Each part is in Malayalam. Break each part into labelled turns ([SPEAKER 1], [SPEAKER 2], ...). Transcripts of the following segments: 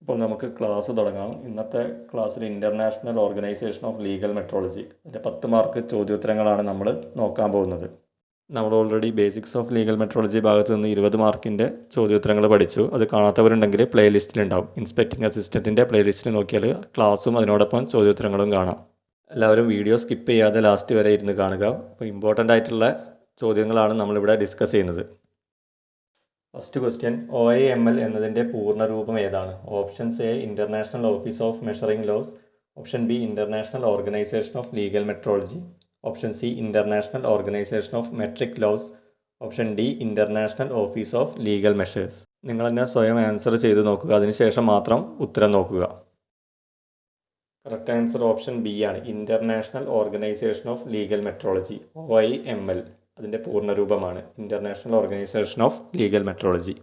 [SPEAKER 1] അപ്പോൾ നമുക്ക് ക്ലാസ് തുടങ്ങാം. ഇന്നത്തെ ക്ലാസ്സിൽ international organisation of legal metrology അതിൻ്റെ 10 മാർക്ക് ചോദ്യോത്തരങ്ങളാണ് നമ്മൾ നോക്കാൻ പോകുന്നത്. നമ്മൾ already basics of legal metrology ഭാഗത്ത് നിന്ന് 20 മാർക്കിൻ്റെ ചോദ്യോത്തരങ്ങൾ പഠിച്ചു. അത് കാണാത്തവരുണ്ടെങ്കിൽ പ്ലേലിസ്റ്റിലുണ്ടാവും. ഇൻസ്പെക്ടിംഗ് അസിസ്റ്റൻറ്റിൻ്റെ പ്ലേലിസ്റ്റിൽ നോക്കിയാൽ ക്ലാസ്സും അതിനോടൊപ്പം ചോദ്യോത്തരങ്ങളും കാണാം. എല്ലാവരും വീഡിയോ സ്കിപ്പ് ചെയ്യാതെ ലാസ്റ്റ് വരെ ഇരുന്ന് കാണുക. അപ്പോൾ ഇമ്പോർട്ടൻ്റ് ആയിട്ടുള്ള ചോദ്യങ്ങളാണ് നമ്മളിവിടെ ഡിസ്കസ് ചെയ്യുന്നത്. ഫസ്റ്റ് ക്വസ്റ്റ്യൻ, OIML എന്നതിൻ്റെ പൂർണ്ണരൂപം ഏതാണ്? Options A international office of measuring laws, option B international organisation of legal metrology, option C international organisation of metric laws, option D international office of legal measures. നിങ്ങൾ തന്നെ സ്വയം ആൻസർ ചെയ്ത് നോക്കുക, അതിനുശേഷം മാത്രം ഉത്തരം നോക്കുക. കറക്റ്റ് ആൻസർ ഓപ്ഷൻ ബി ആണ്, international organisation of legal metrology, OIML. അതിൻ്റെ പൂർണ്ണരൂപമാണ് international organisation of legal metrology.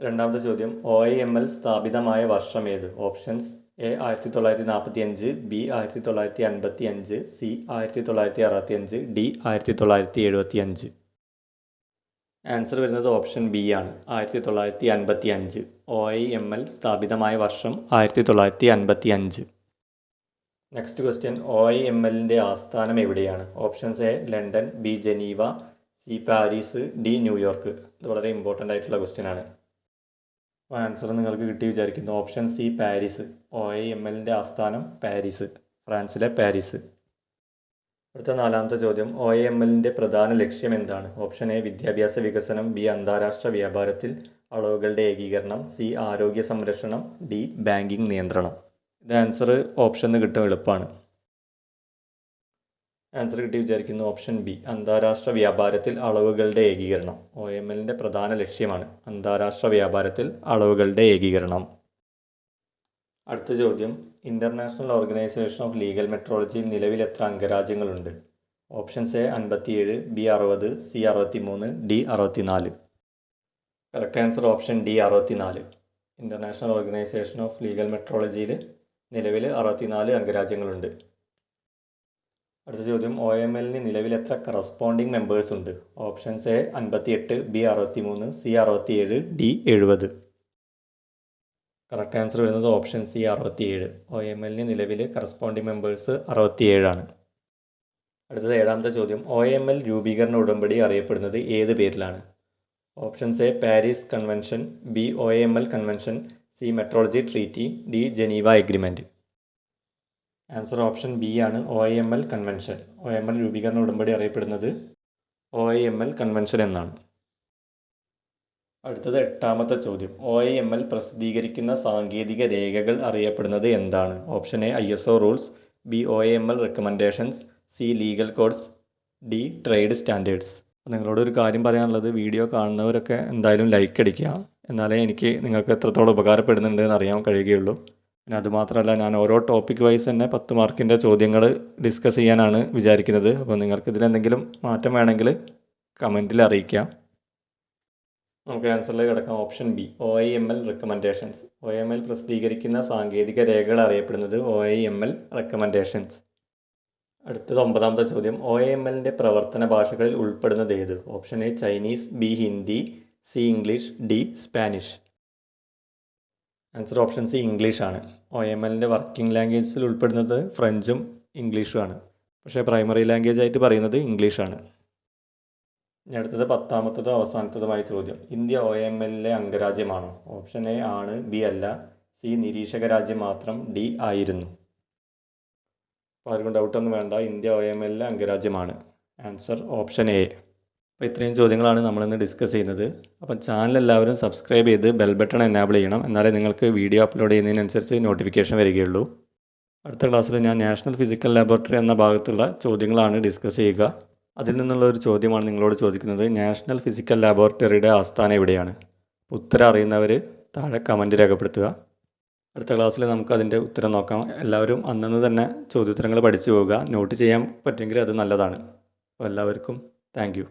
[SPEAKER 1] രണ്ടാമത്തെ ചോദ്യം, OIML സ്ഥാപിതമായ വർഷം ഏത്? Options A 1945, B 1955, C 1965, D 1975. Answer വരുന്നത് ഓപ്ഷൻ ബി ആണ്, 1955. OIML സ്ഥാപിതമായ വർഷം 1955. നെക്സ്റ്റ് ക്വസ്റ്റ്യൻ, OIMLൻ്റെ ആസ്ഥാനം എവിടെയാണ്? Options A London, B Geneva, C Paris, D New York. ഇത് വളരെ ഇമ്പോർട്ടൻ്റ് ആയിട്ടുള്ള ക്വസ്റ്റ്യൻ ആണ്. ആൻസർ നിങ്ങൾക്ക് കിട്ടി വിചാരിക്കുന്നു. Option C Paris. OIMLൻ്റെ ആസ്ഥാനം പാരീസ്, ഫ്രാൻസിലെ പാരീസ്. അടുത്ത നാലാമത്തെ ചോദ്യം, OIMLൻ്റെ പ്രധാന ലക്ഷ്യം എന്താണ്? ഓപ്ഷൻ എ വിദ്യാഭ്യാസ വികസനം, ബി അന്താരാഷ്ട്ര വ്യാപാരത്തിൽ അളവുകളുടെ ഏകീകരണം, സി ആരോഗ്യ സംരക്ഷണം, ഡി ബാങ്കിംഗ് നിയന്ത്രണം. ഇത് ആൻസർ ഓപ്ഷന് കിട്ടും, എളുപ്പമാണ്. ആൻസർ കിട്ടി വിചാരിക്കുന്നു. ഓപ്ഷൻ ബി അന്താരാഷ്ട്ര വ്യാപാരത്തിൽ അളവുകളുടെ ഏകീകരണം OIMLൻ്റെ പ്രധാന ലക്ഷ്യമാണ്, അന്താരാഷ്ട്ര വ്യാപാരത്തിൽ അളവുകളുടെ ഏകീകരണം. അടുത്ത ചോദ്യം, ഇൻ്റർനാഷണൽ ഓർഗനൈസേഷൻ ഓഫ് ലീഗൽ മെട്രോളജിയിൽ നിലവിൽ എത്ര അംഗരാജ്യങ്ങളുണ്ട്? Options A 57, B 60, C 63, D 64. Correct answer option D 64. International organisation of legal മെട്രോളജിയിൽ നിലവിൽ 64 അംഗരാജ്യങ്ങളുണ്ട്. അടുത്ത ചോദ്യം, OIMLന് നിലവിൽ എത്ര കറസ്പോണ്ടിങ് മെമ്പേഴ്സ് ഉണ്ട്? Options A 58, B 63, C 67, D 70. Correct answer വരുന്നത് ഓപ്ഷൻ സി 67. OIMLന് നിലവിൽ കറസ്പോണ്ടിങ് മെമ്പേഴ്സ് 67 ആണ്. അടുത്തത് ഏഴാമത്തെ ചോദ്യം, OIML രൂപീകരണ ഉടമ്പടി അറിയപ്പെടുന്നത് ഏത് പേരിലാണ്? Options A Paris convention, B OIML convention, C metrology treaty, D Geneva agreement. Answer option B ആണ്, OIML കൺവെൻഷൻ. OIML രൂപീകരണ ഉടമ്പടി അറിയപ്പെടുന്നത് OIML കൺവെൻഷൻ എന്നാണ്. അടുത്തത് എട്ടാമത്തെ ചോദ്യം, OIML പ്രസിദ്ധീകരിക്കുന്ന സാങ്കേതിക രേഖകൾ അറിയപ്പെടുന്നത് എന്താണ്? Option A ISO rules, B OIML recommendations, C legal codes, D trade standards. നിങ്ങളോടൊരു കാര്യം പറയാനുള്ളത്, വീഡിയോ കാണുന്നവരൊക്കെ എന്തായാലും ലൈക്ക് അടിക്കുക, എന്നാലേ എനിക്ക് നിങ്ങൾക്ക് എത്രത്തോളം ഉപകാരപ്പെടുന്നുണ്ട് എന്ന് അറിയാൻ കഴിയുകയുള്ളൂ. പിന്നെ അതുമാത്രമല്ല, ഞാൻ ഓരോ ടോപ്പിക് വൈസ് തന്നെ 10 മാർക്കിൻ്റെ ചോദ്യങ്ങൾ ഡിസ്കസ് ചെയ്യാനാണ് വിചാരിക്കുന്നത്. അപ്പോൾ നിങ്ങൾക്ക് ഇതിലെന്തെങ്കിലും മാറ്റം വേണമെങ്കിൽ കമൻറ്റിൽ അറിയിക്കാം. നമുക്ക് ആൻസറിലേക്ക് കിടക്കാം. Option B OIML recommendations. OIML പ്രസിദ്ധീകരിക്കുന്ന സാങ്കേതിക രേഖകൾ അറിയപ്പെടുന്നത് OIML റെക്കമെൻഡേഷൻസ്. അടുത്തത് ഒമ്പതാമത്തെ ചോദ്യം, OIMLൻ്റെ പ്രവർത്തന ഭാഷകളിൽ ഉൾപ്പെടുന്നത് ഏത്? Option A Chinese, B Hindi, C English, D Spanish. Answer option C ഇംഗ്ലീഷാണ്. OIMLൻ്റെ വർക്കിംഗ് ലാംഗ്വേജസിൽ ഉൾപ്പെടുന്നത് ഫ്രഞ്ചും ഇംഗ്ലീഷുമാണ്, പക്ഷേ പ്രൈമറി ലാംഗ്വേജ് ആയിട്ട് പറയുന്നത് ഇംഗ്ലീഷാണ്. ഇനി അടുത്തത് പത്താമത്തതും അവസാനത്തതുമായ ചോദ്യം, ഇന്ത്യ OIMLലെ അംഗരാജ്യമാണോ? ഓപ്ഷൻ എ ആണ്, ബി അല്ല, സി നിരീക്ഷക രാജ്യം മാത്രം, ഡി ആയിരുന്നു. അപ്പോൾ ആർക്കും ഡൗട്ടൊന്നും വേണ്ട, ഇന്ത്യ OIMLലെ അംഗരാജ്യമാണ്. Answer option A. അപ്പോൾ ഇത്രയും ചോദ്യങ്ങളാണ് നമ്മളിന്ന് ഡിസ്കസ് ചെയ്യുന്നത്. അപ്പം ചാനൽ എല്ലാവരും സബ്സ്ക്രൈബ് ചെയ്ത് ബെൽ ബട്ടൺ എനാബിൾ ചെയ്യണം, എന്നാലേ നിങ്ങൾക്ക് വീഡിയോ അപ്ലോഡ് ചെയ്യുന്നതിനനുസരിച്ച് നോട്ടിഫിക്കേഷൻ വരികയുള്ളൂ. അടുത്ത ക്ലാസ്സിൽ ഞാൻ നാഷണൽ ഫിസിക്കൽ ലാബോറട്ടറി എന്ന ഭാഗത്തുള്ള ചോദ്യങ്ങളാണ് ഡിസ്കസ് ചെയ്യുക. അതിൽ നിന്നുള്ള ഒരു ചോദ്യമാണ് നിങ്ങളോട് ചോദിക്കുന്നത്, നാഷണൽ ഫിസിക്കൽ ലാബോറട്ടറിയുടെ ആസ്ഥാനം എവിടെയാണ്? ഉത്തരം അറിയുന്നവർ താഴെ കമൻറ്റ് രേഖപ്പെടുത്തുക. അടുത്ത ക്ലാസ്സിൽ നമുക്ക് അതിൻ്റെ ഉത്തരം നോക്കാം. എല്ലാവരും അന്നന്ന് തന്നെ ചോദ്യോത്തരങ്ങൾ പഠിച്ചു പോവുക. നോട്ട് ചെയ്യാൻ പറ്റുമെങ്കിൽ അത് നല്ലതാണ്. അപ്പോൾ എല്ലാവർക്കും താങ്ക് യു.